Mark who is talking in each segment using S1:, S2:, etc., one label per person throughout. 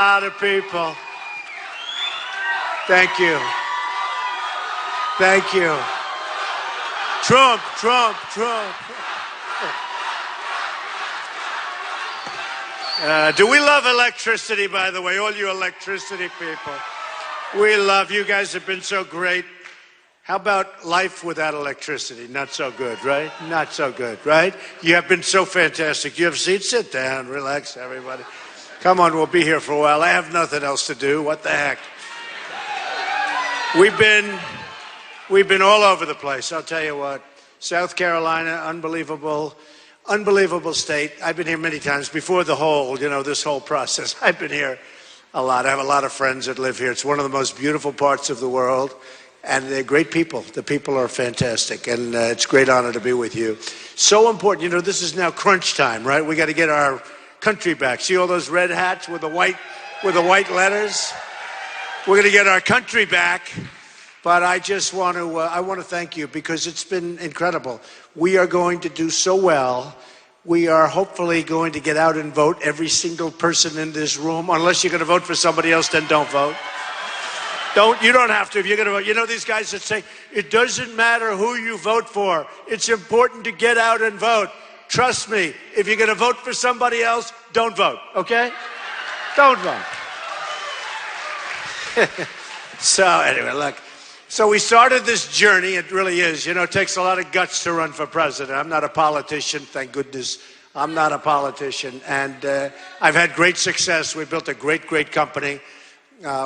S1: lot of people. Thank you. Thank you. Trump. Do we love electricity, by the way, all you electricity people? We love you guys. Have been so great. How about life without electricity? Not so good, right? Not so good, right? You have been so fantastic. You have seats? Sit down, relax, everybody. Come on, we'll be here for a while. I have nothing else to do. What the heck? We've been all over the place. I'll tell you what. South Carolina, unbelievable state. I've been here many times before this whole process. I've been here a lot. I have a lot of friends that live here. It's one of the most beautiful parts of the world, and they're great people. The people are fantastic, and it's a great honor to be with you. So important. This is now crunch time, right? We got to get our country back. See all those red hats with the white letters? We're going to get our country back. But I just want to thank you because it's been incredible. We are going to do so well. We are hopefully going to get out and vote, every single person in this room. Unless you're going to vote for somebody else, then don't vote. You don't have to if you're going to vote. These guys that say, it doesn't matter who you vote for. It's important to get out and vote. Trust me, if you're going to vote for somebody else, don't vote, okay? Don't vote. So anyway, look. So we started this journey. It really is. It takes a lot of guts to run for president. I'm not a politician, thank goodness. I'm not a politician. And I've had great success. We built a great company.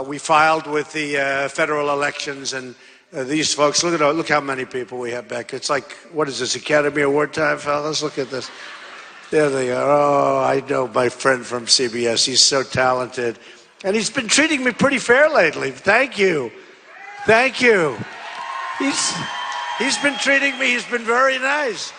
S1: We filed with the federal elections. And these folks, look how many people we have back. It's like, what is this, Academy Award time, fellas? Look at this. There they are. Oh, I know my friend from CBS. He's so talented. And he's been treating me pretty fair lately. Thank you. Thank you. He's been treating me. He's been very nice.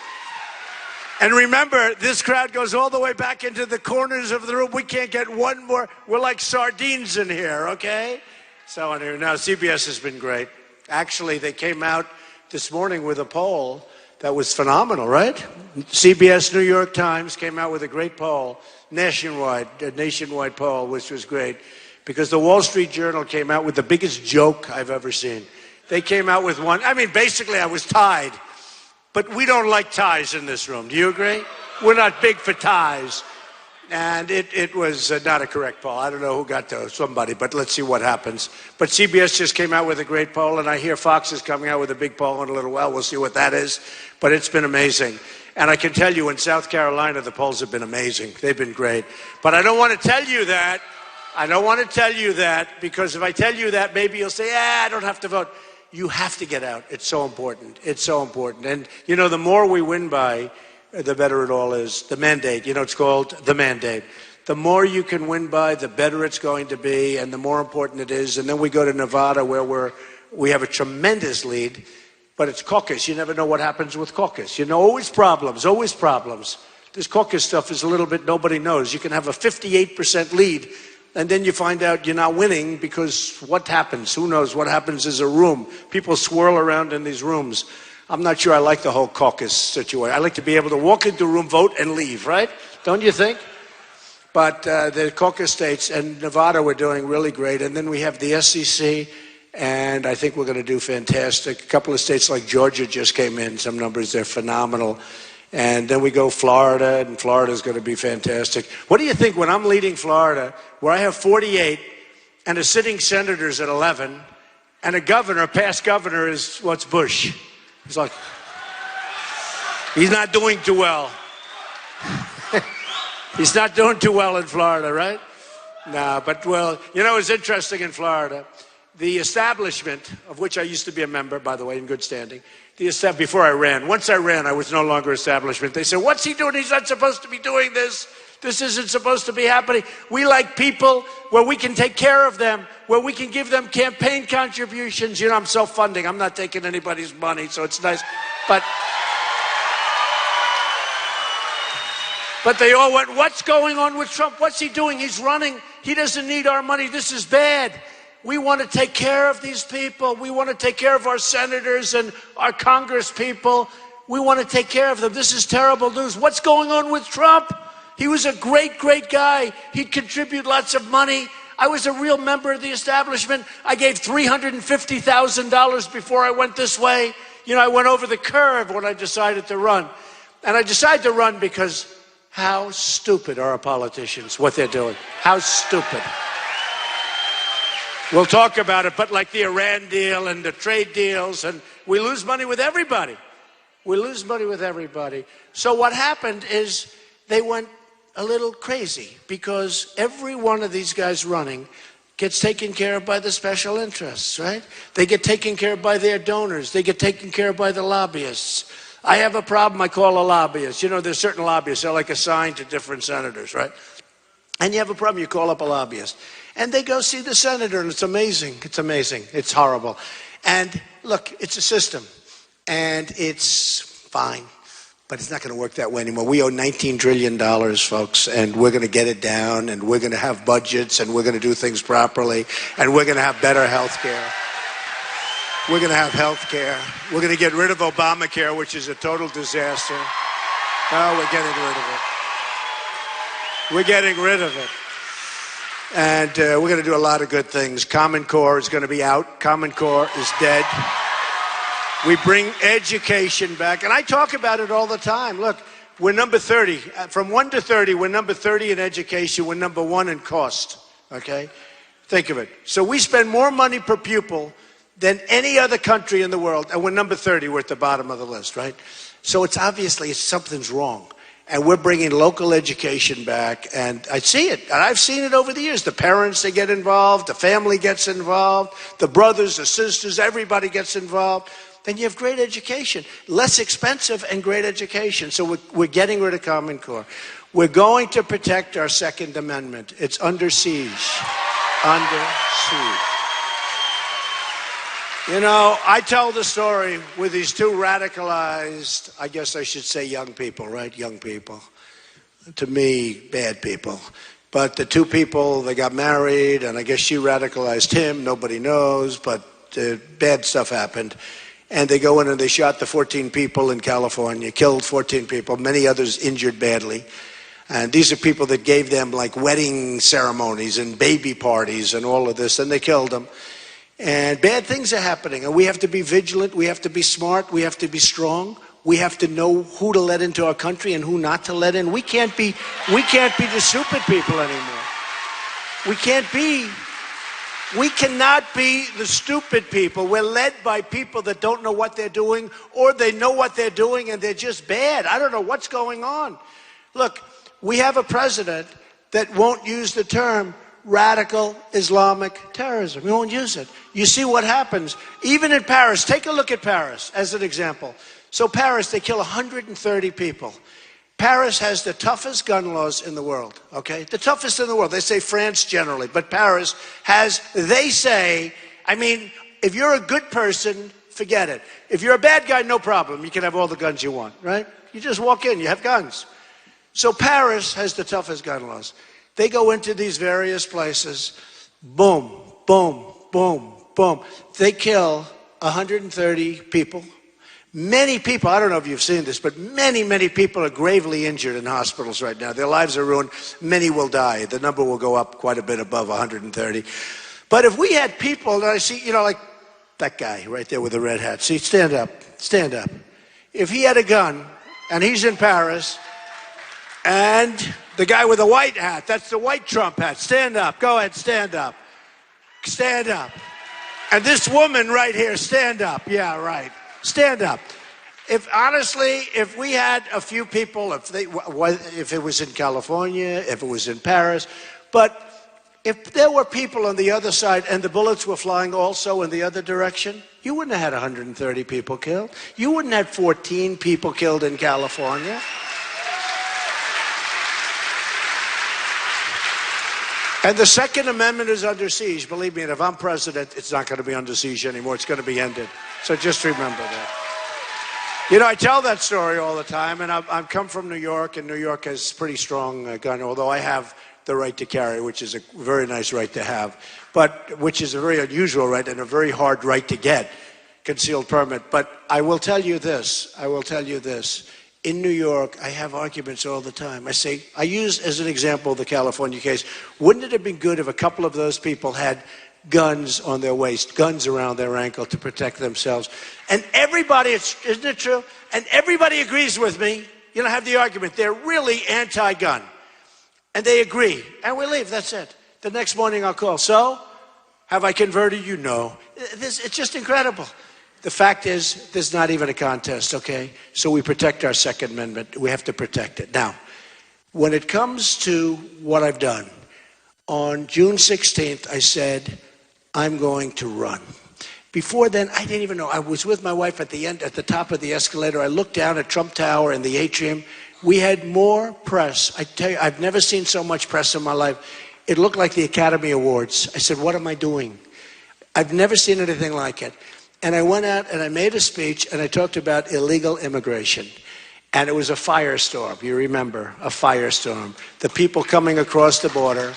S1: And remember, this crowd goes all the way back into the corners of the room. We can't get one more. We're like sardines in here, okay? So anyway, now CBS has been great. Actually, they came out this morning with a poll that was phenomenal, right? CBS, New York Times came out with a great poll, a nationwide poll, which was great. Because the Wall Street Journal came out with the biggest joke I've ever seen. They came out with one. Basically, I was tied. But we don't like ties in this room. Do you agree? We're not big for ties. And it was not a correct poll. I don't know who got to somebody, but let's see what happens. But CBS just came out with a great poll, and I hear Fox is coming out with a big poll in a little while. We'll see what that is. But it's been amazing. And I can tell you, in South Carolina, the polls have been amazing. They've been great. But I don't want to tell you that. I don't want to tell you that, because if I tell you that, maybe you'll say, I don't have to vote. You have to get out. It's so important. It's so important. And, the more we win by, the better it all is. The mandate, it's called the mandate. The more you can win by, the better it's going to be, and the more important it is. And then we go to Nevada, where we have a tremendous lead, but it's caucus. You never know what happens with caucus. Always problems, always problems. This caucus stuff is a little bit nobody knows. You can have a 58% lead, and then you find out you're not winning because what happens? Who knows what happens is a room. People swirl around in these rooms. I'm not sure I like the whole caucus situation. I like to be able to walk into a room, vote, and leave, right? Don't you think? But the caucus states and Nevada, we're doing really great. And then we have the SEC, and I think we're going to do fantastic. A couple of states like Georgia just came in. Some numbers, they're phenomenal. And then we go Florida, and Florida's going to be fantastic. What do you think when I'm leading Florida, where I have 48, and a sitting senator's at 11, and a past governor is, Bush? He's like, he's not doing too well. He's not doing too well in Florida, right? No, but well, it's interesting in Florida. The establishment, of which I used to be a member, by the way, in good standing, before I ran. Once I ran, I was no longer establishment. They said, what's he doing? He's not supposed to be doing this. This isn't supposed to be happening. We like people where we can take care of them, where we can give them campaign contributions. I'm self-funding. I'm not taking anybody's money, so it's nice. But they all went, what's going on with Trump? What's he doing? He's running. He doesn't need our money. This is bad. We want to take care of these people. We want to take care of our senators and our Congress people. We want to take care of them. This is terrible news. What's going on with Trump? He was a great guy. He'd contribute lots of money. I was a real member of the establishment. I gave $350,000 before I went this way. You know, I went over the curve when I decided to run. And I decided to run because how stupid are our politicians, what they're doing? How stupid. We'll talk about it, but like the Iran deal and the trade deals, and we lose money with everybody. We lose money with everybody. So what happened is they went a little crazy because every one of these guys running gets taken care of by the special interests, right? They get taken care of by their donors. They get taken care of by the lobbyists. I have a problem, I call a lobbyist. You know, there's certain lobbyists, they're like assigned to different senators, right? And you have a problem, you call up a lobbyist. And they go see the senator, and it's amazing. It's amazing. It's horrible. And look, it's a system, and it's fine, but it's not going to work that way anymore. We owe $19 trillion, folks, and we're going to get it down, and we're going to have budgets, and we're going to do things properly, and we're going to have better health care. We're going to have health care. We're going to get rid of Obamacare, which is a total disaster. Oh, we're getting rid of it. We're getting rid of it. And we're going to do a lot of good things. Common Core is going to be out. Common Core is dead. We bring education back. And I talk about it all the time. Look, we're number 30. From 1 to 30, we're number 30 in education. We're number 1 in cost. Okay? Think of it. So we spend more money per pupil than any other country in the world. And we're number 30. We're at the bottom of the list, right? So it's obviously something's wrong. And we're bringing local education back, and I see it, and I've seen it over the years. The parents, they get involved, the family gets involved, the brothers, the sisters, everybody gets involved. Then you have great education, less expensive and great education. So we're getting rid of Common Core. We're going to protect our Second Amendment. It's under siege, under siege. You know, I tell the story with these two radicalized, I guess I should say young people, right? Young people. To me, bad people. But the two people, they got married, and I guess she radicalized him. Nobody knows, but bad stuff happened. And they go in and they shot the 14 people in California, killed 14 people, many others injured badly. And these are people that gave them like wedding ceremonies and baby parties and all of this, and they killed them. And bad things are happening, and we have to be vigilant, we have to be smart, we have to be strong, we have to know who to let into our country and who not to let in. We can't be the stupid people anymore. We cannot be the stupid people. We're led by people that don't know what they're doing, or they know what they're doing and they're just bad. I don't know what's going on. Look, we have a president that won't use the term radical Islamic terrorism. We won't use it. You see what happens. Even in Paris, take a look at Paris as an example. So Paris, they kill 130 people. Paris has the toughest gun laws in the world, okay? The toughest in the world. They say France generally, but Paris has, they say, I mean, if you're a good person, forget it. If you're a bad guy, no problem. You can have all the guns you want, right? You just walk in, you have guns. So Paris has the toughest gun laws. They go into these various places, boom, boom, boom, boom. They kill 130 people. Many people, I don't know if you've seen this, but many, many people are gravely injured in hospitals right now. Their lives are ruined. Many will die. The number will go up quite a bit above 130. But if we had people that I see, you know, like that guy right there with the red hat. See, stand up, stand up. If he had a gun and he's in Paris, and the guy with the white hat, that's the white Trump hat. Stand up. Go ahead, stand up. Stand up. And this woman right here, stand up. Yeah, right. Stand up. If honestly, if we had a few people, if it was in California, if it was in Paris, but if there were people on the other side and the bullets were flying also in the other direction, you wouldn't have had 130 people killed. You wouldn't have 14 people killed in California. And the Second Amendment is under siege. Believe me, and if I'm president, it's not going to be under siege anymore. It's going to be ended. So just remember that. You know, I tell that story all the time, and I've come from New York, and New York has pretty strong gun, although I have the right to carry, which is a very nice right to have, but which is a very unusual right and a very hard right to get, concealed permit. But I will tell you this, in New York, I have arguments all the time. I say, I use as an example the California case. Wouldn't it have been good if a couple of those people had guns on their waist, guns around their ankle to protect themselves? And everybody, isn't it true? And everybody agrees with me. You don't have the argument. They're really anti-gun. And they agree. And we leave. That's it. The next morning I'll call. So, have I converted you? No. It's just incredible. The fact is, there's not even a contest, okay? So we protect our Second Amendment. We have to protect it. Now, when it comes to what I've done, on June 16th, I said, I'm going to run. Before then, I didn't even know. I was with my wife at the end, at the top of the escalator. I looked down at Trump Tower and the atrium. We had more press. I tell you, I've never seen so much press in my life. It looked like the Academy Awards. I said, what am I doing? I've never seen anything like it. And I went out and I made a speech and I talked about illegal immigration. And it was a firestorm. You remember, a firestorm. The people coming across the border.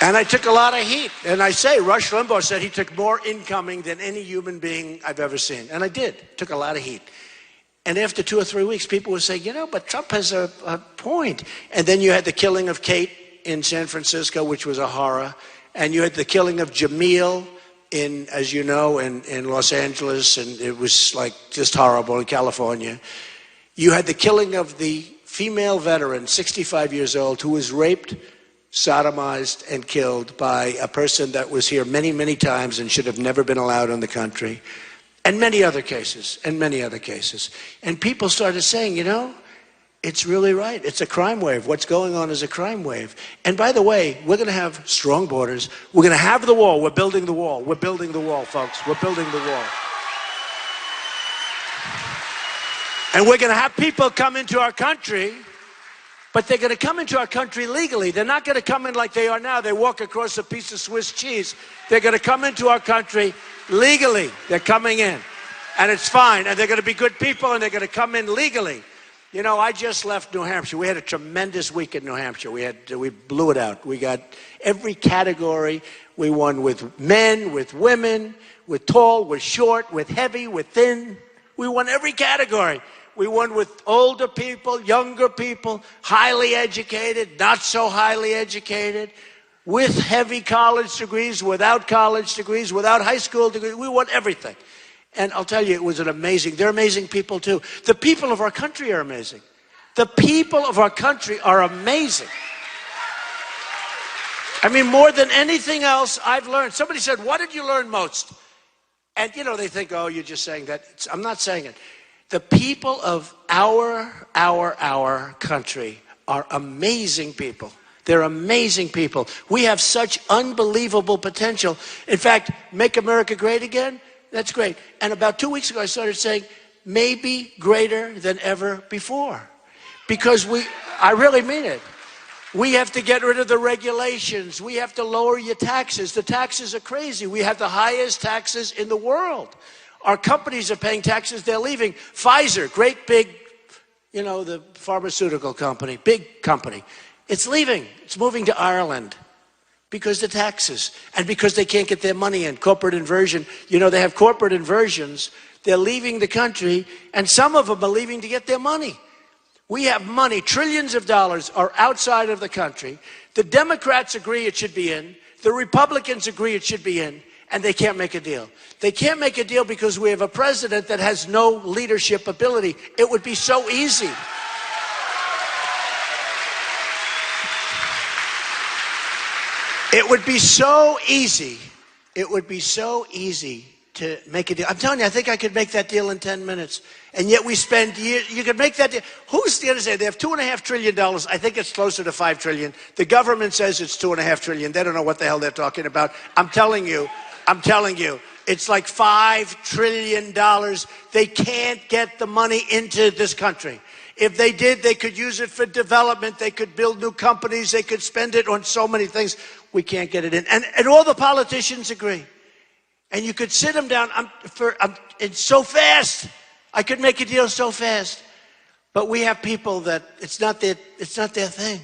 S1: And I took a lot of heat. And I say, Rush Limbaugh said he took more incoming than any human being I've ever seen. And I did. Took a lot of heat. And after 2 or 3 weeks, people would say, you know, but Trump has a point. And then you had the killing of Kate in San Francisco, which was a horror. And you had the killing of Jamil in, as you know, in Los Angeles, and it was like just horrible in California. You had the killing of the female veteran, 65 years old, who was raped, sodomized, and killed by a person that was here many, many times and should have never been allowed in the country. And many other cases, and many other cases. And people started saying, you know, it's really right. It's a crime wave. What's going on is a crime wave. And by the way, we're going to have strong borders. We're going to have the wall. We're building the wall. We're building the wall, folks. We're building the wall. And we're going to have people come into our country, but they're going to come into our country legally. They're not going to come in like they are now. They walk across a piece of Swiss cheese. They're going to come into our country legally. They're coming in. And it's fine. And they're going to be good people, and they're going to come in legally. You know, I just left New Hampshire. We had a tremendous week in New Hampshire. We blew it out. We got every category. We won with men, with women, with tall, with short, with heavy, with thin. We won every category. We won with older people, younger people, highly educated, not so highly educated, with heavy college degrees, without college degrees, without high school degrees. We won everything. And I'll tell you, it was an amazing, they're amazing people too. The people of our country are amazing. The people of our country are amazing. I mean, more than anything else I've learned. Somebody said, what did you learn most? And, you know, they think, oh, you're just saying that. I'm not saying it. The people of our country are amazing people. They're amazing people. We have such unbelievable potential. In fact, make America great again? That's great. And about 2 weeks ago, I started saying, maybe greater than ever before. Because I really mean it. We have to get rid of the regulations. We have to lower your taxes. The taxes are crazy. We have the highest taxes in the world. Our companies are paying taxes. They're leaving. Pfizer, great big, you know, the pharmaceutical company, big company. It's leaving. It's moving to Ireland. Because the taxes, and because they can't get their money in. Corporate inversion. You know, they have corporate inversions. They're leaving the country, and some of them are leaving to get their money. We have money. Trillions of dollars are outside of the country. The Democrats agree it should be in. The Republicans agree it should be in, and they can't make a deal. They can't make a deal because we have a president that has no leadership ability. It would be so easy. It would be so easy. It would be so easy to make a deal. I'm telling you, I think I could make that deal in 10 minutes. And yet we spend years. You could make that deal. Who's going to say they have $2.5 trillion? I think it's closer to $5 trillion. The government says it's $2.5 trillion. They don't know what the hell they're talking about. I'm telling you, it's like $5 trillion. They can't get the money into this country. If they did, they could use it for development. They could build new companies. They could spend it on so many things. We can't get it in. And all the politicians agree. And you could sit them down. It's so fast. I could make a deal so fast. But we have people that it's not their thing.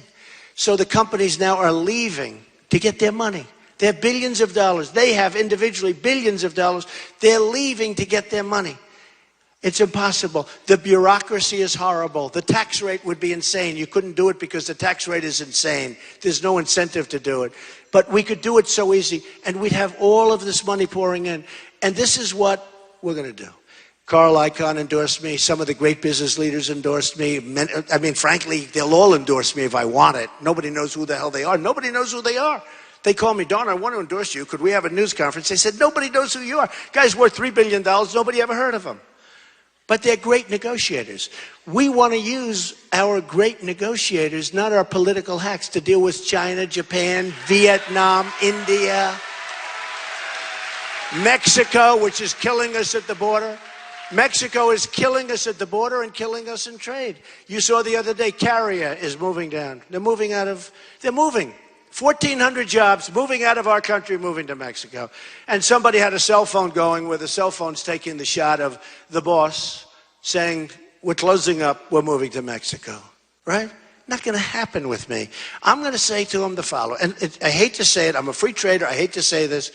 S1: So the companies now are leaving to get their money. They have billions of dollars. They have individually billions of dollars. They're leaving to get their money. It's impossible. The bureaucracy is horrible. The tax rate would be insane. You couldn't do it because the tax rate is insane. There's no incentive to do it. But we could do it so easy, and we'd have all of this money pouring in. And this is what we're going to do. Carl Icahn endorsed me. Some of the great business leaders endorsed me. I mean, frankly, they'll all endorse me if I want it. Nobody knows who the hell they are. Nobody knows who they are. They call me, Don, I want to endorse you. Could we have a news conference? They said, nobody knows who you are. Guy's worth $3 billion. Nobody ever heard of him. But they're great negotiators. We want to use our great negotiators, not our political hacks, to deal with China, Japan, Vietnam, India, Mexico, which is killing us at the border. Mexico is killing us at the border and killing us in trade. You saw the other day, Carrier is moving down. They're moving. 1,400 jobs moving out of our country, moving to Mexico. And somebody had a cell phone going where the cell phone's taking the shot of the boss saying, we're closing up, we're moving to Mexico, right? Not going to happen with me. I'm going to say to him the following, and I hate to say it, I'm a free trader, I hate to say this,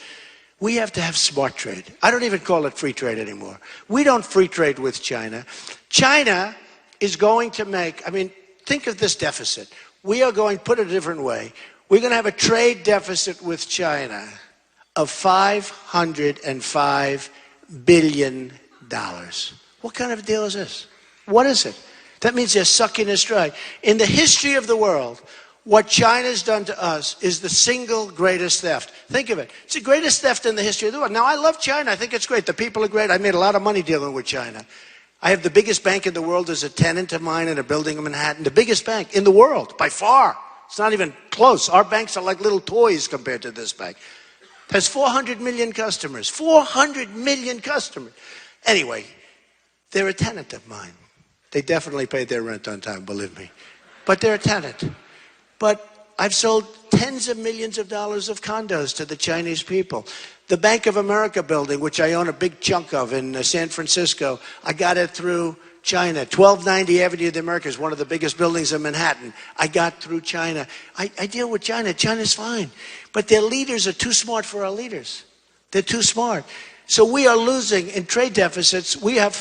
S1: we have to have smart trade. I don't even call it free trade anymore. We don't free trade with China. China is going to make, I mean, think of this deficit. We are going, put it a different way, we're going to have a trade deficit with China of $505 billion. What kind of deal is this? What is it? That means they're sucking us dry. In the history of the world, what China's done to us is the single greatest theft. Think of it. It's the greatest theft in the history of the world. Now, I love China. I think it's great. The people are great. I made a lot of money dealing with China. I have the biggest bank in the world as a tenant of mine in a building in Manhattan. The biggest bank in the world, by far. It's not even close. Our banks are like little toys compared to this bank. It has 400 million customers. 400 million customers. Anyway, they're a tenant of mine. They definitely paid their rent on time, believe me. But they're a tenant. But I've sold tens of millions of dollars of condos to the Chinese people. The Bank of America building, which I own a big chunk of in San Francisco, I got it through China. 1290 Avenue of the Americas, one of the biggest buildings in Manhattan. I got through China. I deal with China. China's fine. But their leaders are too smart for our leaders. They're too smart. So we are losing in trade deficits. We have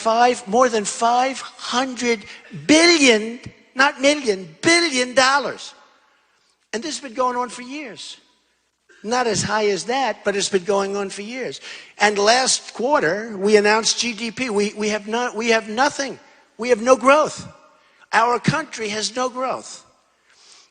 S1: more than $500 billion, not million, billion dollars. And this has been going on for years. Not as high as that, but it's been going on for years. And last quarter, we announced GDP. We have nothing. We have no growth. Our country has no growth.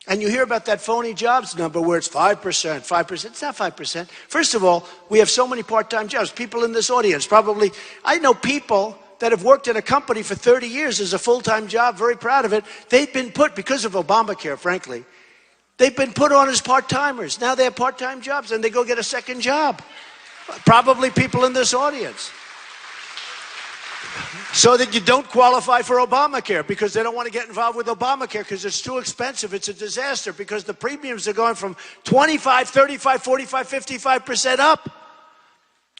S1: And you hear about that phony jobs number where it's 5%, 5%. It's not 5%. First of all, we have so many part-time jobs. People in this audience probably, I know people that have worked in a company for 30 years as a full-time job, very proud of it. They've been put, because of Obamacare, frankly, they've been put on as part-timers. Now they have part-time jobs and they go get a second job. Probably people in this audience. So that you don't qualify for Obamacare because they don't want to get involved with Obamacare because it's too expensive. It's a disaster because the premiums are going from 25, 35, 45, 55% up.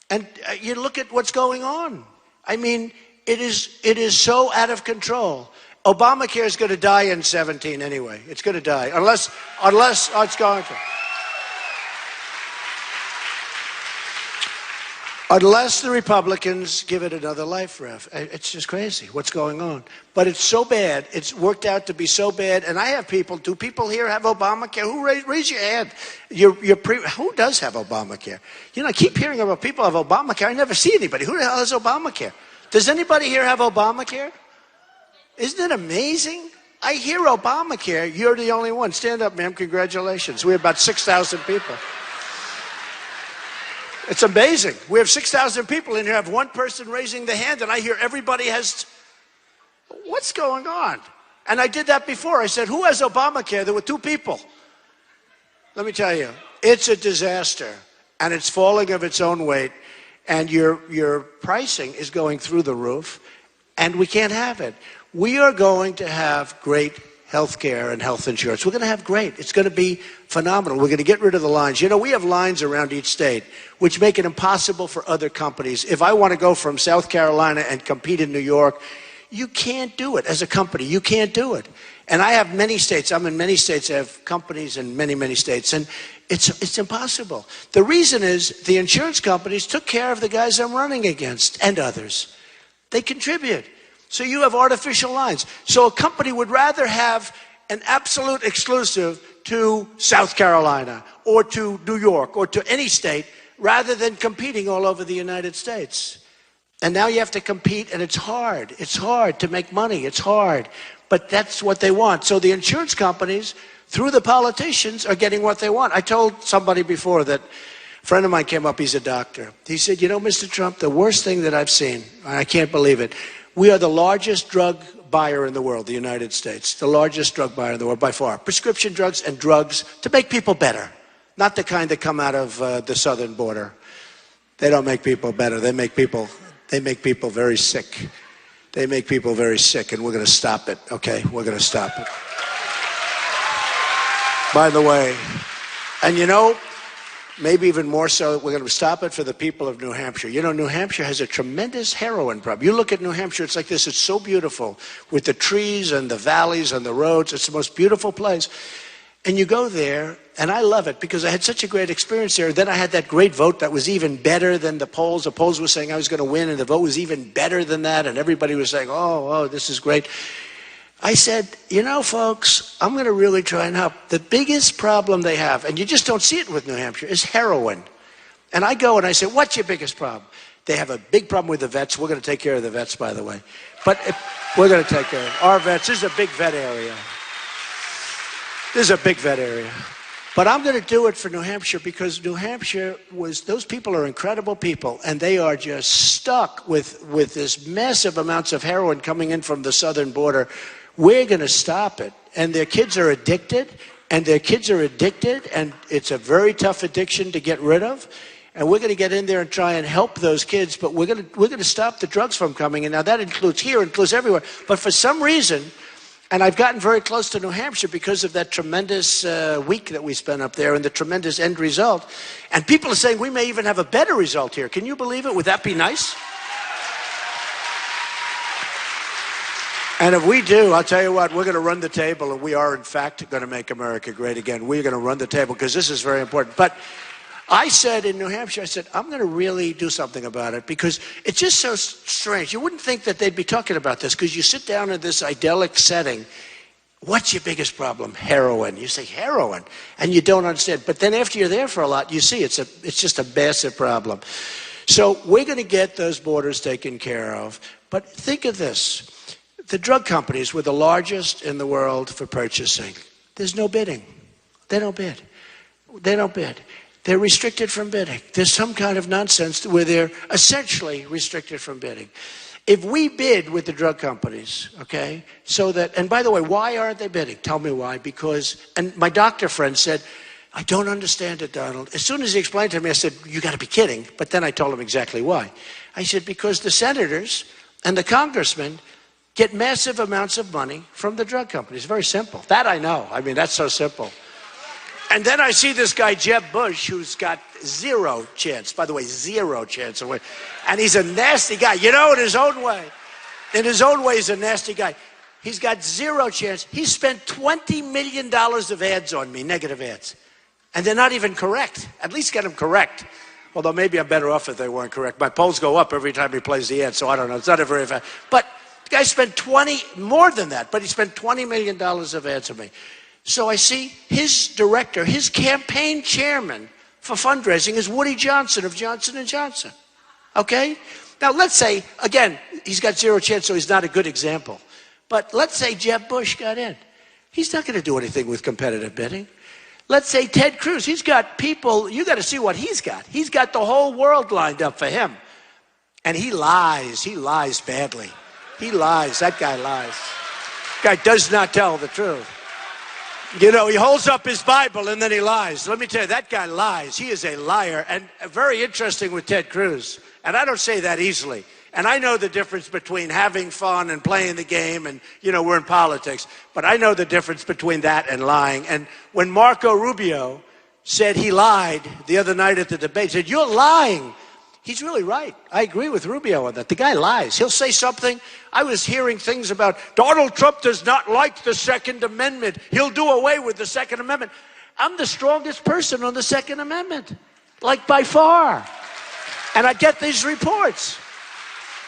S1: And you look at what's going on. I mean, it is so out of control. Obamacare is going to die in 17 anyway. It's going to die unless it's going to. Unless the Republicans give it another life, Rev. It's just crazy what's going on. But it's so bad. It's worked out to be so bad. And I have people, do people here have Obamacare? Who raise your hand? Who does have Obamacare? You know, I keep hearing about people have Obamacare. I never see anybody. Who the hell has Obamacare? Does anybody here have Obamacare? Isn't it amazing? I hear Obamacare. You're the only one. Stand up, ma'am. Congratulations. We have about 6,000 people. It's amazing. We have 6,000 people in here. I have one person raising the hand, and I hear everybody has. What's going on? And I did that before. I said, who has Obamacare? There were 2 people. Let me tell you, it's a disaster, and it's falling of its own weight, and your pricing is going through the roof, and we can't have it. We are going to have great health care and health insurance. We're going to have great. It's going to be phenomenal. We're going to get rid of the lines. You know, we have lines around each state, which make it impossible for other companies. If I want to go from South Carolina and compete in New York, you can't do it as a company. You can't do it. And I have many states. I'm in many states. I have companies in many, many states. And it's impossible. The reason is the insurance companies took care of the guys I'm running against and others. They contribute. So you have artificial lines. So a company would rather have an absolute exclusive to South Carolina or to New York or to any state rather than competing all over the United States. And now you have to compete, and it's hard. It's hard to make money. It's hard. But that's what they want. So the insurance companies, through the politicians, are getting what they want. I told somebody before that a friend of mine came up, he's a doctor. He said, you know, Mr. Trump, the worst thing that I've seen, and I can't believe it, we are the largest drug buyer in the world, the United States, the largest drug buyer in the world by far. Prescription drugs and drugs to make people better, not the kind that come out of the southern border. They don't make people better. They make people very sick. They make people very sick, and we're going to stop it, okay? We're going to stop it. By the way, and you know, maybe even more so, we're going to stop it for the people of New Hampshire. You know, New Hampshire has a tremendous heroin problem. You look at New Hampshire, it's like this. It's so beautiful with the trees and the valleys and the roads. It's the most beautiful place. And you go there, and I love it because I had such a great experience there. Then I had that great vote that was even better than the polls. The polls were saying I was going to win, and the vote was even better than that. And everybody was saying, oh, this is great. I said, you know, folks, I'm going to really try and help. The biggest problem they have, and you just don't see it with New Hampshire, is heroin. And I go and I say, what's your biggest problem? They have a big problem with the vets. We're going to take care of the vets, by the way. But we're going to take care of our vets. This is a big vet area. This is a big vet area. But I'm going to do it for New Hampshire because New Hampshire those people are incredible people, and they are just stuck with this massive amounts of heroin coming in from the southern border. We're going to stop it. And their kids are addicted, and it's a very tough addiction to get rid of. And we're going to get in there and try and help those kids, but we're going to stop the drugs from coming in. Now, that includes everywhere. But for some reason, and I've gotten very close to New Hampshire because of that tremendous week that we spent up there and the tremendous end result. And people are saying we may even have a better result here. Can you believe it? Would that be nice? And if we do, I'll tell you what, we're going to run the table, and we are, in fact, going to make America great again. We're going to run the table because this is very important. But I said in New Hampshire, I said, I'm going to really do something about it because it's just so strange. You wouldn't think that they'd be talking about this because you sit down in this idyllic setting. What's your biggest problem? Heroin. You say heroin, and you don't understand. But then after you're there for a lot, you see it's just a massive problem. So we're going to get those borders taken care of. But think of this. The drug companies were the largest in the world for purchasing. There's no bidding. They don't bid. They don't bid. They're restricted from bidding. There's some kind of nonsense where they're essentially restricted from bidding. If we bid with the drug companies, okay, so that, and by the way, why aren't they bidding? Tell me why. Because, and my doctor friend said, I don't understand it, Donald. As soon as he explained to me, I said, you got to be kidding. But then I told him exactly why. I said, because the senators and the congressmen get massive amounts of money from the drug companies. Very simple. That I know. I mean, that's so simple. And then I see this guy, Jeb Bush, who's got zero chance. By the way, zero chance of winning. And he's a nasty guy. You know, in his own way. In his own way, he's a nasty guy. He's got zero chance. He spent $20 million of ads on me, negative ads. And they're not even correct. At least get them correct. Although maybe I'm better off if they weren't correct. My polls go up every time he plays the ad, so I don't know. It's not a very fast. But the guy spent more than that, but he spent $20 million of ads on me. So I see his director, his campaign chairman for fundraising is Woody Johnson of Johnson & Johnson. Okay? Now let's say, again, he's got zero chance, so he's not a good example. But let's say Jeb Bush got in. He's not going to do anything with competitive bidding. Let's say Ted Cruz, he's got people, you got to see what he's got. He's got the whole world lined up for him. And he lies badly. He lies, that guy lies. Guy does not tell the truth. You know, he holds up his Bible and then he lies. Let me tell you, that guy lies. He is a liar. And very interesting with Ted Cruz. And I don't say that easily. And I know the difference between having fun and playing the game and, you know, we're in politics. But I know the difference between that and lying. And when Marco Rubio said he lied the other night at the debate, said, you're lying. He's really right. I agree with Rubio on that. The guy lies. He'll say something. I was hearing things about Donald Trump does not like the Second Amendment. He'll do away with the Second Amendment. I'm the strongest person on the Second Amendment, like by far. And I get these reports.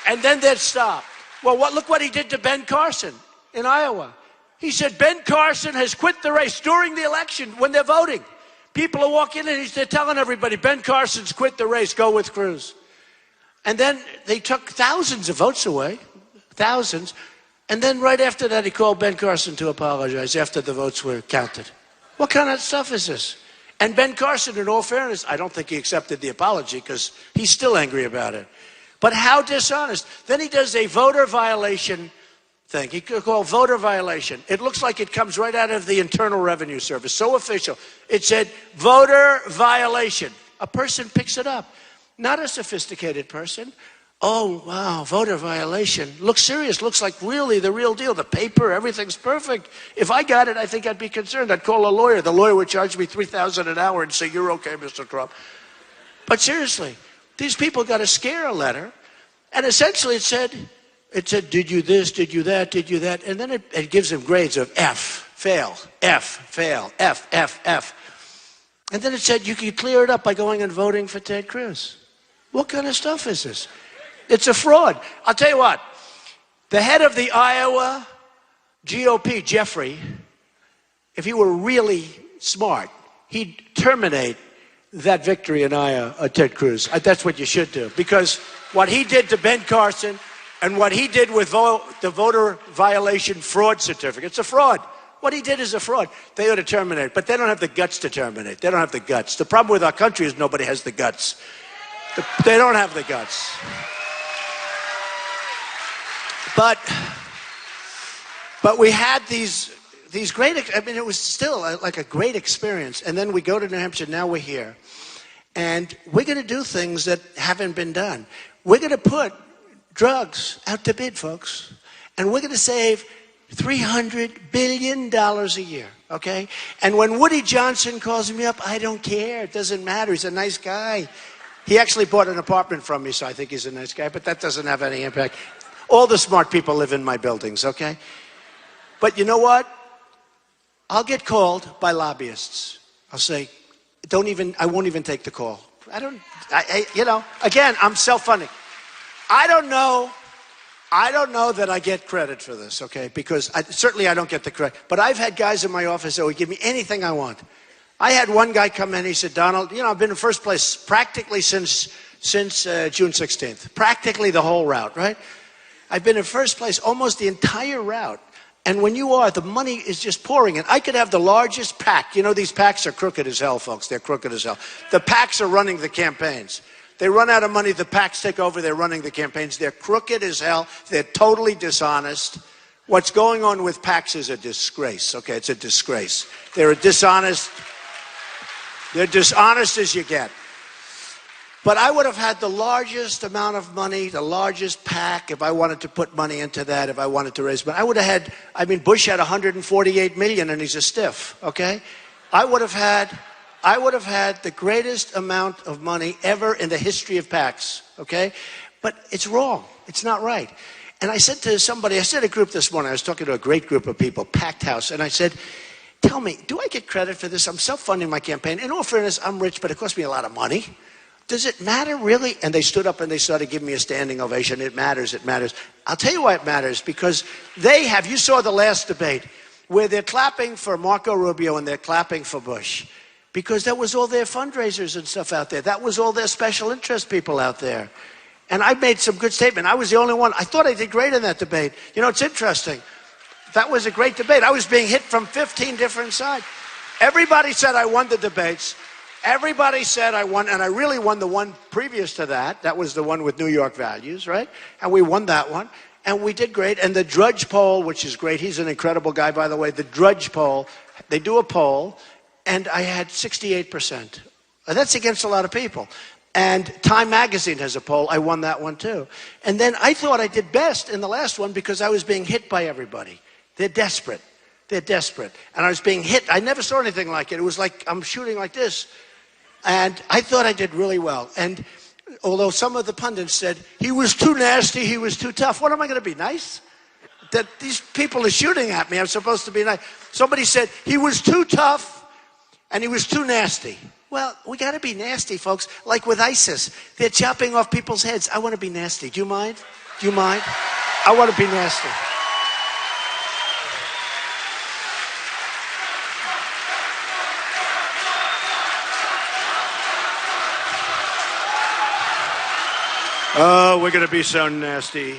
S1: And then they'd stop. Well, look what he did to Ben Carson in Iowa. He said Ben Carson has quit the race during the election when they're voting. People are walking in and they're telling everybody, Ben Carson's quit the race, go with Cruz. And then they took thousands of votes away, thousands. And then right after that, he called Ben Carson to apologize after the votes were counted. What kind of stuff is this? And Ben Carson, in all fairness, I don't think he accepted the apology because he's still angry about it. But how dishonest. Then he does a voter violation thing. He could call voter violation. It looks like it comes right out of the Internal Revenue Service. So official. It said voter violation. A person picks it up. Not a sophisticated person. Oh, wow, voter violation. Looks serious. Looks like really the real deal. The paper, everything's perfect. If I got it, I think I'd be concerned. I'd call a lawyer. The lawyer would charge me $3,000 an hour and say, you're okay, Mr. Trump. But seriously, these people got a scare letter, and essentially it said, did you this, did you that, did you that? And then it gives them grades of F, fail, F, fail, F, F, F. And then it said you could clear it up by going and voting for Ted Cruz. What kind of stuff is this? It's a fraud. I'll tell you what, the head of the Iowa GOP, Jeffrey, if he were really smart, he'd terminate that victory in Iowa, Ted Cruz. That's what you should do. Because what he did to Ben Carson and what he did with the voter violation fraud certificate, it's a fraud. What he did is a fraud. They ought to terminate it, but they don't have the guts to terminate. They don't have the guts. The problem with our country is nobody has the guts. They don't have the guts. But we had these great, I mean, it was still like a great experience. And then we go to New Hampshire, now we're here. And we're going to do things that haven't been done. We're going to put drugs out to bid, folks. And we're going to save $300 billion a year, okay? And when Woody Johnson calls me up, I don't care. It doesn't matter. He's a nice guy. He actually bought an apartment from me, so I think he's a nice guy, but that doesn't have any impact. All the smart people live in my buildings, okay? But you know what? I'll get called by lobbyists. I'll say, I won't even take the call. Again, I'm self-funding. I don't know that I get credit for this, okay? Because certainly I don't get the credit. But I've had guys in my office that would give me anything I want. I had one guy come in, he said, Donald, I've been in first place practically since June 16th. Practically the whole route, right? I've been in first place almost the entire route. And when you are, the money is just pouring in. I could have the largest PAC. These PACs are crooked as hell, folks. They're crooked as hell. The PACs are running the campaigns. They run out of money, the PACs take over, they're running the campaigns. They're crooked as hell. They're totally dishonest. What's going on with PACs is a disgrace, okay? It's a disgrace. They're dishonest as you get. But I would have had the largest amount of money, the largest PAC, if I wanted to put money into that, if I wanted to raise money. Bush had 148 million and he's a stiff, okay? I would have had the greatest amount of money ever in the history of PACs, okay? But it's wrong. It's not right. And I said to somebody, I said a group this morning, I was talking to a great group of people, packed house, and I said, tell me, do I get credit for this? I'm self-funding my campaign. In all fairness, I'm rich, but it costs me a lot of money. Does it matter, really? And they stood up and they started giving me a standing ovation. It matters, it matters. I'll tell you why it matters, because you saw the last debate, where they're clapping for Marco Rubio and they're clapping for Bush. Because that was all their fundraisers and stuff out there. That was all their special interest people out there. And I made some good statement. I was the only one. I thought I did great in that debate. It's interesting. That was a great debate. I was being hit from 15 different sides. Everybody said I won the debates. Everybody said I won, and I really won the one previous to that. That was the one with New York values, right? And we won that one. And we did great. And the Drudge poll, which is great. He's an incredible guy, by the way. The Drudge poll, they do a poll. And I had 68%. That's against a lot of people. And Time Magazine has a poll. I won that one too. And then I thought I did best in the last one because I was being hit by everybody. They're desperate. They're desperate. And I was being hit. I never saw anything like it. It was like I'm shooting like this. And I thought I did really well. And although some of the pundits said, he was too nasty, he was too tough. What am I going to be, nice? That these people are shooting at me. I'm supposed to be nice. Somebody said, he was too tough. And he was too nasty. Well, we got to be nasty, folks. Like with ISIS, they're chopping off people's heads. I want to be nasty. Do you mind? Do you mind? I want to be nasty. Oh, we're going to be so nasty.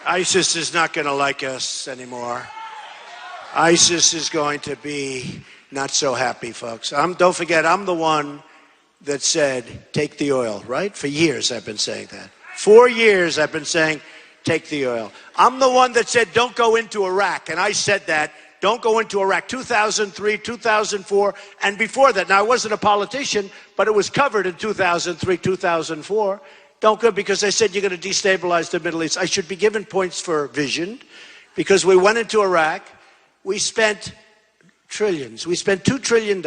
S1: ISIS is not going to like us anymore. ISIS is going to be not so happy, folks. Don't forget, I'm the one that said, take the oil, right? For years I've been saying that. 4 years I've been saying, take the oil. I'm the one that said, don't go into Iraq. And I said that, don't go into Iraq. 2003, 2004, and before that. Now, I wasn't a politician, but it was covered in 2003, 2004. Don't go, because I said you're going to destabilize the Middle East. I should be given points for vision, because we went into Iraq. We spent trillions. We spent $2 trillion.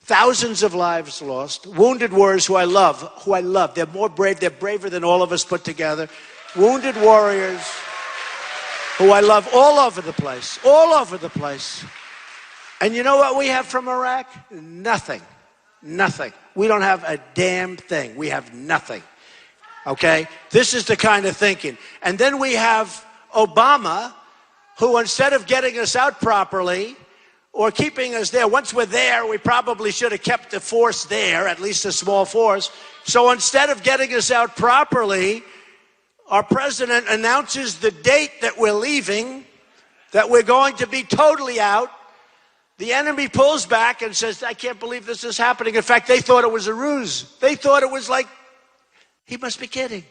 S1: Thousands of lives lost. Wounded warriors who I love. They're more brave. They're braver than all of us put together. Wounded warriors who I love all over the place. All over the place. And you know what we have from Iraq? Nothing. Nothing. We don't have a damn thing. We have nothing. Okay? This is the kind of thinking. And then we have Obama, who instead of getting us out properly or keeping us there, once we're there, we probably should have kept the force there, at least a small force. So instead of getting us out properly, our president announces the date that we're leaving, that we're going to be totally out. The enemy pulls back and says, I can't believe this is happening. In fact, they thought it was a ruse. They thought it was like, he must be kidding.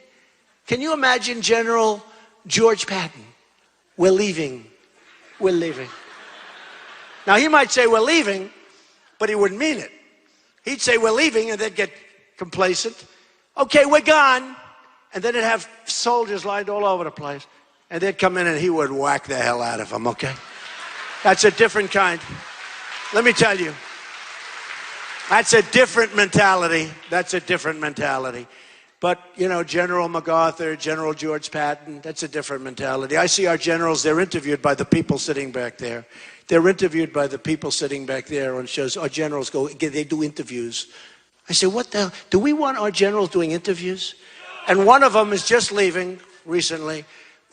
S1: Can you imagine General George Patton? We're leaving. We're leaving. Now, he might say we're leaving, but he wouldn't mean it. He'd say we're leaving, and they'd get complacent. Okay, we're gone. And then they'd have soldiers lined all over the place. And they'd come in, and he would whack the hell out of them, okay? That's a different kind. Let me tell you. That's a different mentality. That's a different mentality. But, you know, General MacArthur, General George Patton, that's a different mentality. I see our generals, they're interviewed by the people sitting back there. They're interviewed by the people sitting back there on shows. Our generals go, they do interviews. I say, what the hell? Do we want our generals doing interviews? And one of them is just leaving recently.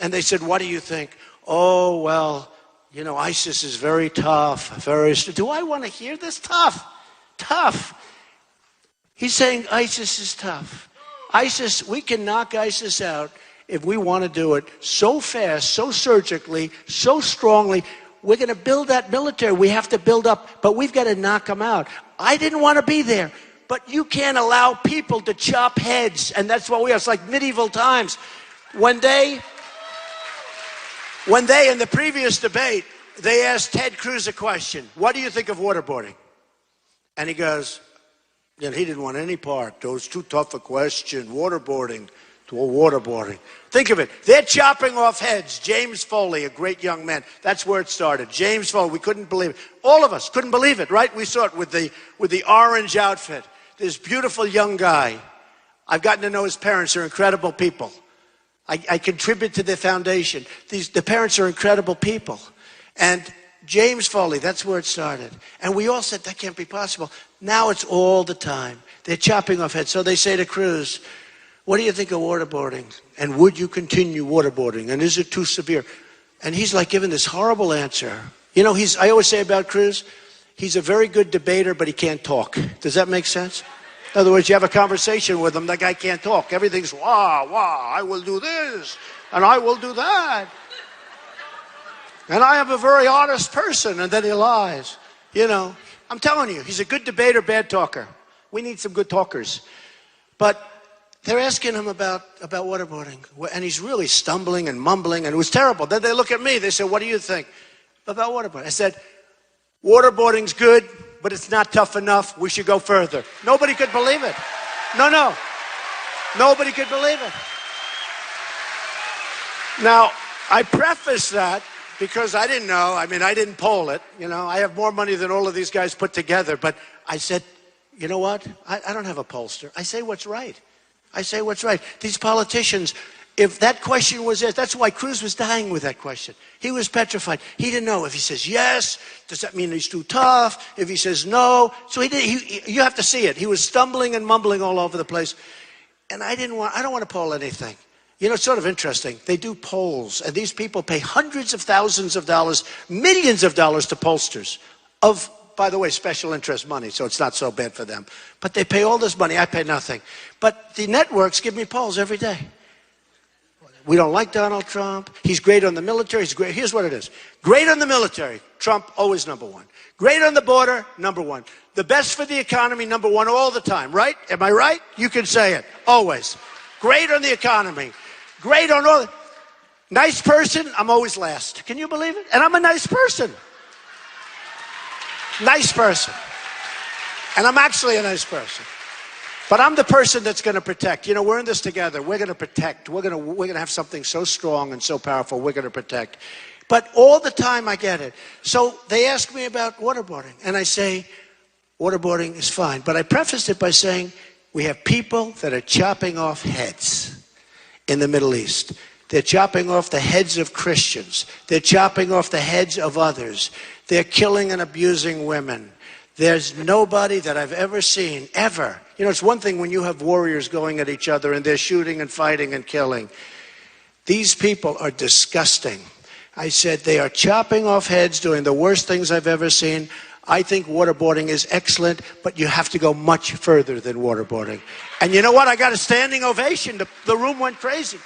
S1: And they said, what do you think? Oh, well, you know, ISIS is very tough. Do I want to hear this? Tough. Tough. He's saying ISIS is tough. ISIS, we can knock ISIS out if we want to do it so fast, so surgically, so strongly. We're going to build that military. We have to build up, but we've got to knock them out. I didn't want to be there, but you can't allow people to chop heads, and that's what we are. It's like medieval times. When they, in the previous debate, they asked Ted Cruz a question. What do you think of waterboarding? And he goes, you know, he didn't want any part. It was too tough a question. Waterboarding. Think of it. They're chopping off heads. James Foley, a great young man. That's where it started. James Foley. We couldn't believe it. All of us couldn't believe it, right? We saw it with the orange outfit. This beautiful young guy. I've gotten to know his parents. They're incredible people. I contribute to their foundation. The parents are incredible people. And James Foley, that's where it started. And we all said, that can't be possible. Now it's all the time. They're chopping off heads. So they say to Cruz, what do you think of waterboarding? And would you continue waterboarding? And is it too severe? And he's like giving this horrible answer. You know, I always say about Cruz, he's a very good debater, but he can't talk. Does that make sense? In other words, you have a conversation with him, that guy can't talk. Everything's, I will do this, and I will do that. And I am a very honest person, and then he lies. You know, I'm telling you, he's a good debater, bad talker. We need some good talkers. But they're asking him about waterboarding, and he's really stumbling and mumbling, and it was terrible. Then they look at me, they say, what do you think about waterboarding? I said, waterboarding's good, but it's not tough enough. We should go further. Nobody could believe it. No. Nobody could believe it. Now, I preface that because I didn't know. I mean, I didn't poll it. You know, I have more money than all of these guys put together. But I said, you know what? I don't have a pollster. I say what's right. I say what's right. These politicians, if that question was asked, that's why Cruz was dying with that question. He was petrified. He didn't know. If he says yes, does that mean he's too tough? If he says no, so you have to see it. He was stumbling and mumbling all over the place. And I don't want to poll anything. You know, it's sort of interesting. They do polls, and these people pay hundreds of thousands of dollars, millions of dollars to pollsters of, by the way, special interest money, so it's not so bad for them. But they pay all this money. I pay nothing. But the networks give me polls every day. We don't like Donald Trump. He's great on the military. He's great. Here's what it is. Great on the military. Trump, always number one. Great on the border, number one. The best for the economy, number one all the time, right? Am I right? You can say it. Always. Great on the economy. Great on all. Nice person, I'm always last. Can you believe it? And I'm a nice person. Nice person. And I'm actually a nice person. But I'm the person that's going to protect. You know, we're in this together. We're going to protect. We're going to have something so strong and so powerful. We're going to protect. But all the time I get it. So they ask me about waterboarding. And I say, waterboarding is fine. But I prefaced it by saying, we have people that are chopping off heads in the Middle East. They're chopping off the heads of Christians. They're chopping off the heads of others. They're killing and abusing women. There's nobody that I've ever seen, ever. You know, it's one thing when you have warriors going at each other and they're shooting and fighting and killing. These people are disgusting. I said they are chopping off heads, doing the worst things I've ever seen. I think waterboarding is excellent, but you have to go much further than waterboarding. And you know what? I got a standing ovation. The room went crazy.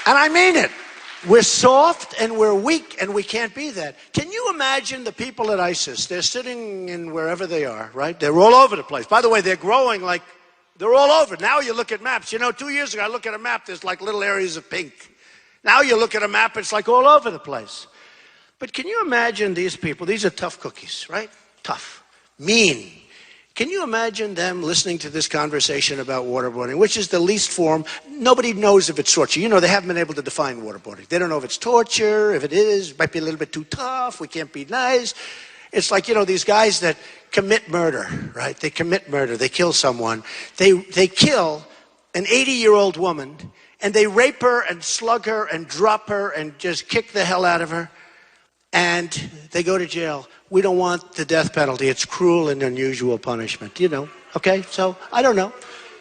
S1: And I mean it. We're soft and we're weak and we can't be that. Can you imagine the people at ISIS? They're sitting in wherever they are, right? They're all over the place. By the way, they're growing like they're all over. Now you look at maps. You know, 2 years ago, I look at a map, there's like little areas of pink. Now you look at a map, it's like all over the place. But can you imagine these people? These are tough cookies, right? Tough. Mean. Can you imagine them listening to this conversation about waterboarding, which is the least form? Nobody knows if it's torture. You know, they haven't been able to define waterboarding. They don't know if it's torture, if it is, it might be a little bit too tough, we can't be nice. It's like, you know, these guys that commit murder, right? They commit murder, they kill someone. They kill an 80-year-old woman, and they rape her and slug her and drop her and just kick the hell out of her, and they go to jail. We don't want the death penalty. It's cruel and unusual punishment, you know. Okay, so I don't know.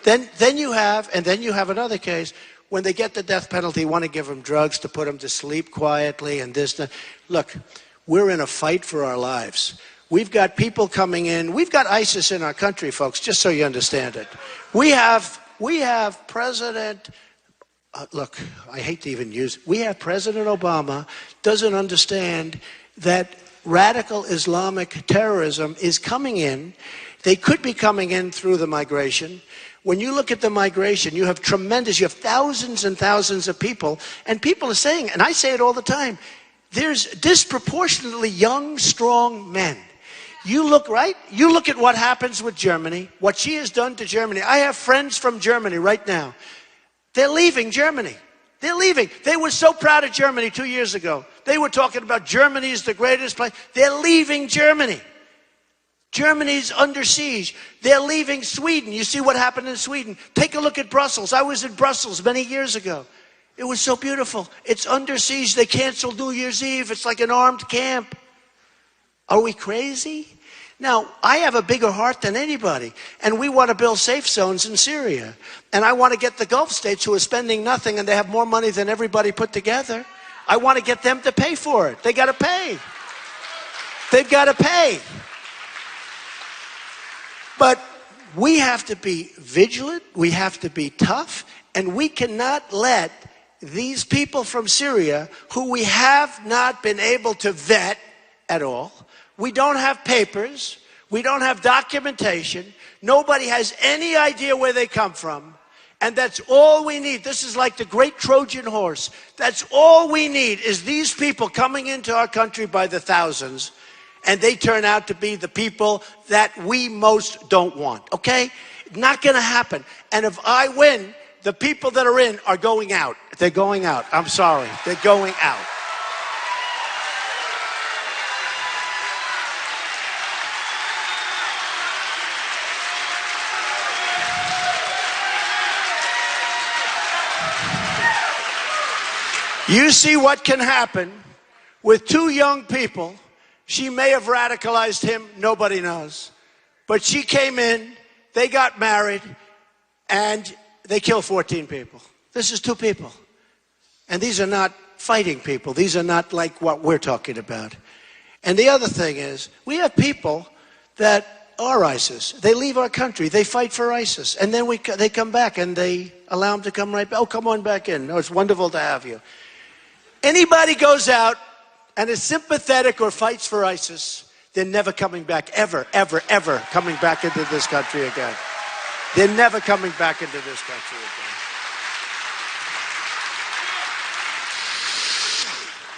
S1: Then you have another case when they get the death penalty, you want to give them drugs to put them to sleep quietly and this. Look, we're in a fight for our lives. We've got people coming in. We've got ISIS in our country, folks, just so you understand it. We have President, look, I hate to even use, we have President Obama doesn't understand that radical Islamic terrorism is coming in. They could be coming in through the migration. When you look at the migration, you have thousands and thousands of people, and people are saying, and I say it all the time, there's disproportionately young, strong men. You look, right? You look at what happens with Germany, what she has done to Germany. I have friends from Germany right now. They're leaving Germany. They're leaving. They were so proud of Germany 2 years ago. They were talking about Germany is the greatest place. They're leaving Germany. Germany's under siege. They're leaving Sweden. You see what happened in Sweden. Take a look at Brussels. I was in Brussels many years ago. It was so beautiful. It's under siege. They canceled New Year's Eve. It's like an armed camp. Are we crazy? Now, I have a bigger heart than anybody, and we want to build safe zones in Syria. And I want to get the Gulf states who are spending nothing and they have more money than everybody put together. I want to get them to pay for it. They got to pay. They've got to pay. But we have to be vigilant, we have to be tough, and we cannot let these people from Syria, who we have not been able to vet at all, we don't have papers, we don't have documentation, nobody has any idea where they come from, and that's all we need. This is like the great Trojan horse. That's all we need is these people coming into our country by the thousands, and they turn out to be the people that we most don't want, okay? Not gonna happen. And if I win, the people that are in are going out. They're going out. I'm sorry. They're going out. You see what can happen with two young people. She may have radicalized him, nobody knows. But she came in, they got married, and they killed 14 people. This is two people. And these are not fighting people. These are not like what we're talking about. And the other thing is, we have people that are ISIS. They leave our country. They fight for ISIS. And then they come back and they allow them to come right back. Oh, come on back in. Oh, it's wonderful to have you. Anybody goes out and is sympathetic or fights for ISIS, they're never coming back, ever, ever, ever coming back into this country again. They're never coming back into this country again.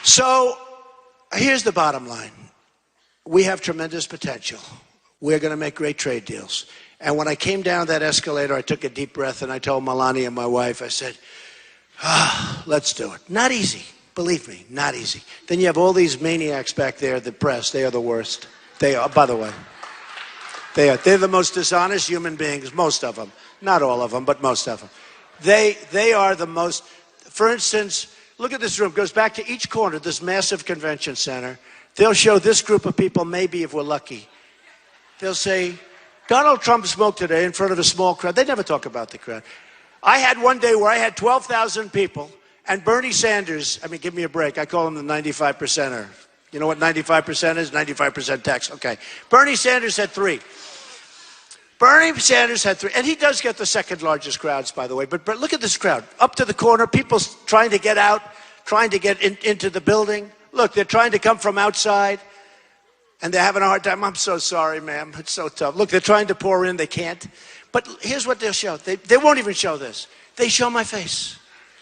S1: So here's the bottom line. We have tremendous potential. We're going to make great trade deals. And when I came down that escalator, I took a deep breath and I told Melania, my wife, I said, let's do it. Not easy. Believe me, not easy. Then you have all these maniacs back there, the press. They are the worst. They are, by the way. They're the most dishonest human beings, most of them. Not all of them, but most of them. They are the most, for instance, look at this room. It goes back to each corner, this massive convention center. They'll show this group of people, maybe if we're lucky. They'll say, Donald Trump spoke today in front of a small crowd. They never talk about the crowd. I had one day where I had 12,000 people, and Bernie Sanders, I mean, give me a break. I call him the 95%er. You know what 95% is? 95% tax. Okay. Bernie Sanders had 3. Bernie Sanders had 3. And he does get the second largest crowds, by the way. But look at this crowd. Up to the corner, people trying to get out, trying to get into the building. Look, they're trying to come from outside, and they're having a hard time. I'm so sorry, ma'am. It's so tough. Look, they're trying to pour in. They can't. But here's what they'll show. They won't even show this. They show my face.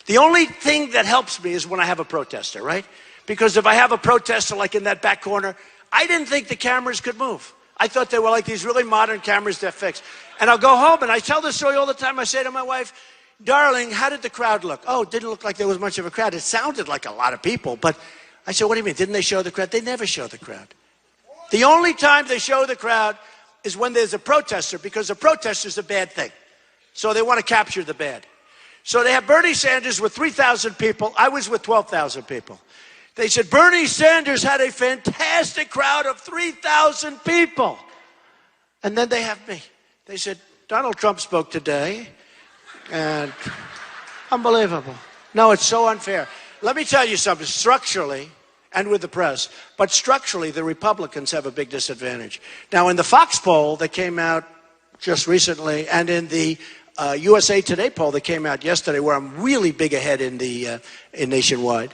S1: The only thing that helps me is when I have a protester, right? Because if I have a protester like in that back corner, I didn't think the cameras could move. I thought they were like these really modern cameras that fix. And I'll go home and I tell this story all the time. I say to my wife, darling, how did the crowd look? Oh, it didn't look like there was much of a crowd. It sounded like a lot of people. But I said, what do you mean? Didn't they show the crowd? They never show the crowd. The only time they show the crowd is when there's a protester, because a protester is a bad thing. So they want to capture the bad. So they have Bernie Sanders with 3,000 people. I was with 12,000 people. They said, Bernie Sanders had a fantastic crowd of 3,000 people. And then they have me. They said, Donald Trump spoke today, and unbelievable. No, it's so unfair. Let me tell you something, structurally, and with the press, but structurally, the Republicans have a big disadvantage. Now, in the Fox poll that came out just recently, and in the USA Today poll that came out yesterday, where I'm really big ahead in nationwide,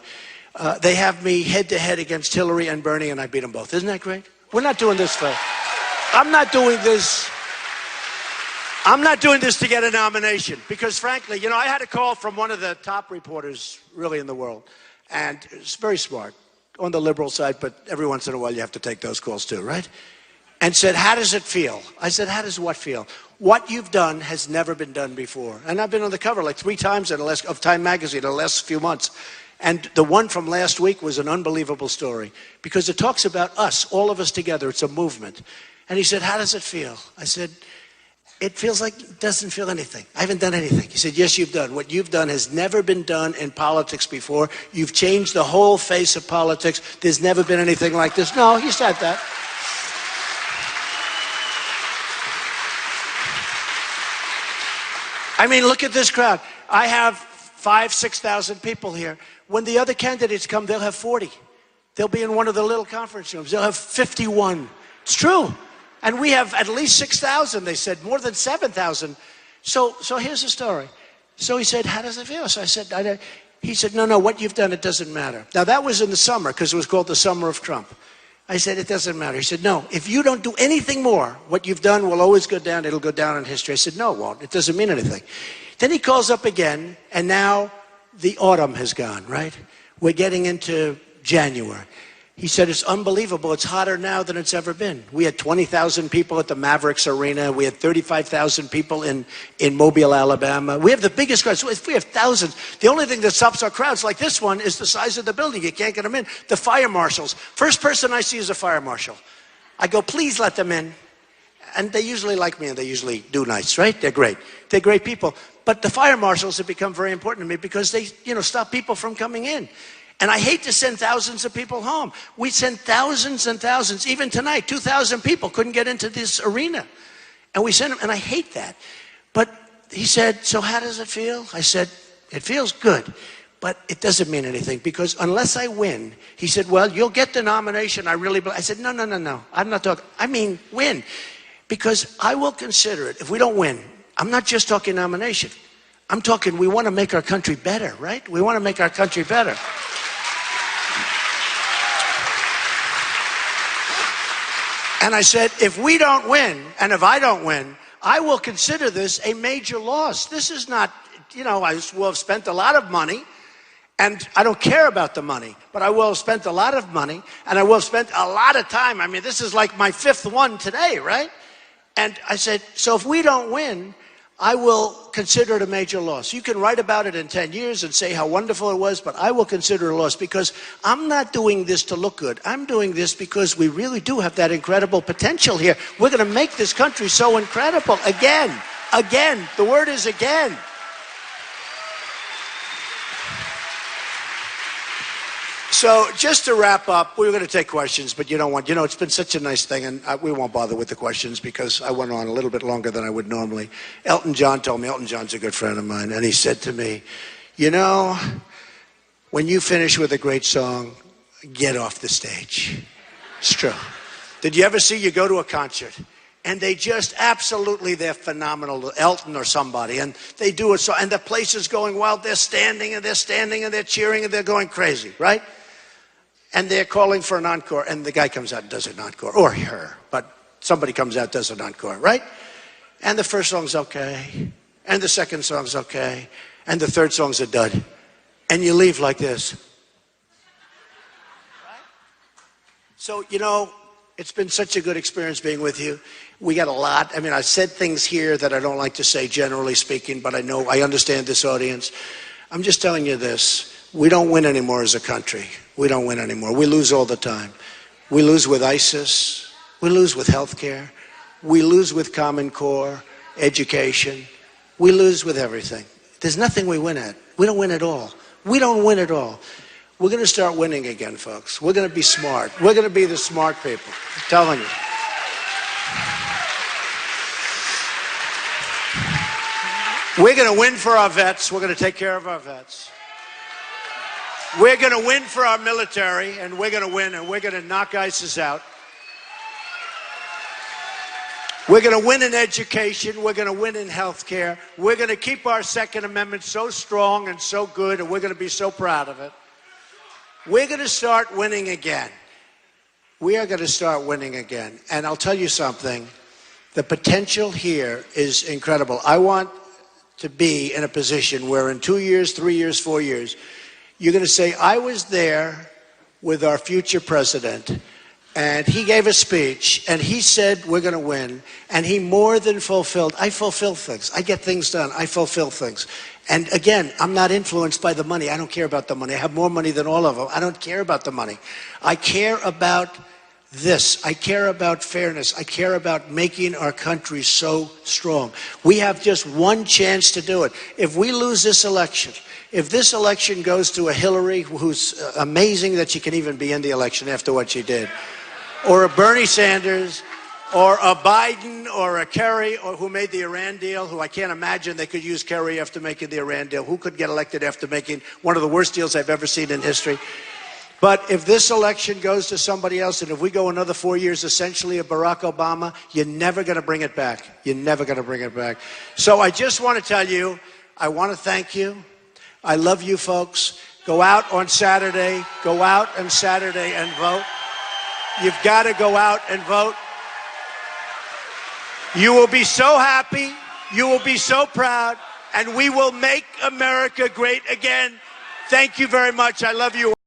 S1: they have me head-to-head against Hillary and Bernie, and I beat them both. Isn't that great? We're not doing this for... I'm not doing this to get a nomination, because frankly, you know, I had a call from one of the top reporters really in the world, and it's very smart, on the liberal side, but every once in a while you have to take those calls too, right? And said, how does it feel? I said, how does what feel? What you've done has never been done before. And I've been on the cover like 3 times of Time magazine in the last few months. And the one from last week was an unbelievable story, because it talks about us, all of us together. It's a movement. And he said, how does it feel? I said, it feels like it doesn't feel anything. I haven't done anything. He said, yes, you've done. What you've done has never been done in politics before. You've changed the whole face of politics. There's never been anything like this. No, he said that. I mean, look at this crowd. I have 5,000, 6,000 people here. When the other candidates come, they'll have 40. They'll be in one of the little conference rooms. They'll have 51. It's true. And we have at least 6,000, they said, more than 7,000. So here's the story. So he said, how does it feel? So I said, he said, no, what you've done, it doesn't matter. Now, that was in the summer, because it was called the summer of Trump. I said, it doesn't matter. He said, no, if you don't do anything more, what you've done will always go down. It'll go down in history. I said, no, it won't. It doesn't mean anything. Then he calls up again, and now the autumn has gone, right? We're getting into January. He said, it's unbelievable. It's hotter now than it's ever been. We had 20,000 people at the Mavericks Arena. We had 35,000 people in Mobile, Alabama. We have the biggest crowds. We have thousands. The only thing that stops our crowds like this one is the size of the building. You can't get them in. The fire marshals. First person I see is a fire marshal. I go, please let them in. and they usually like me and they usually do nice, right? They're great. They're great people. But the fire marshals have become very important to me because they, stop people from coming in. And I hate to send thousands of people home. We sent thousands and thousands. Even tonight, 2,000 people couldn't get into this arena. And we sent them, and I hate that. But he said, so how does it feel? I said, it feels good, but it doesn't mean anything because unless I win, he said, well, you'll get the nomination. I said, no. I'm not talking. I mean, win. Because I will consider it. If we don't win, I'm not just talking nomination. I'm talking we want to make our country better, right? We want to make our country better. And I said, if we don't win, and if I don't win, I will consider this a major loss. This is not, I will have spent a lot of money, and I don't care about the money, but I will have spent a lot of money, and I will have spent a lot of time. I mean, this is like my 5th one today, right? And I said, so if we don't win, I will consider it a major loss. You can write about it in 10 years and say how wonderful it was, but I will consider it a loss because I'm not doing this to look good. I'm doing this because we really do have that incredible potential here. We're going to make this country so incredible. Again. The word is again. So just to wrap up, we were going to take questions, but it's been such a nice thing, and we won't bother with the questions because I went on a little bit longer than I would normally. Elton John told me, Elton John's a good friend of mine, and he said to me, when you finish with a great song, get off the stage. It's true. Did you ever you go to a concert, and they just they're phenomenal, Elton or somebody, and they do it, and the place is going wild, they're standing, and they're cheering, and they're going crazy, right? And they're calling for an encore, and the guy comes out and does an encore, or her, but somebody comes out and does an encore, right? And the first song's okay, and the second song's okay, and the third song's a dud. And you leave like this. Right? So, it's been such a good experience being with you. We got a lot. I mean, I said things here that I don't like to say, generally speaking, but I understand this audience. I'm just telling you this. We don't win anymore as a country. We don't win anymore. We lose all the time. We lose with ISIS. We lose with healthcare. We lose with Common Core, education. We lose with everything. There's nothing we win at. We don't win at all. We don't win at all. We're going to start winning again, folks. We're going to be smart. We're going to be the smart people. I'm telling you. We're going to win for our vets. We're going to take care of our vets. We're going to win for our military, and we're going to win, and we're going to knock ISIS out. We're going to win in education. We're going to win in health care. We're going to keep our Second Amendment so strong and so good, and we're going to be so proud of it. We're going to start winning again. We are going to start winning again. And I'll tell you something. The potential here is incredible. I want to be in a position where in 2 years, 3 years, 4 years, you're going to say, I was there with our future president, and he gave a speech, and he said we're going to win, and he more than fulfilled. I fulfill things. I get things done. I fulfill things. And again, I'm not influenced by the money. I don't care about the money. I have more money than all of them. I don't care about the money. I care about this. I care about fairness. I care about making our country so strong. We have just one chance to do it. If we lose this election, if this election goes to a Hillary, who's amazing that she can even be in the election after what she did, or a Bernie Sanders, or a Biden, or a Kerry, or who made the Iran deal, who I can't imagine they could use Kerry after making the Iran deal. Who could get elected after making one of the worst deals I've ever seen in history? But if this election goes to somebody else, and if we go another 4 years, essentially a Barack Obama, you're never going to bring it back. You're never going to bring it back. So I just want to tell you, I want to thank you. I love you folks. Go out on Saturday. Go out on Saturday and vote. You've got to go out and vote. You will be so happy. You will be so proud. And we will make America great again. Thank you very much. I love you.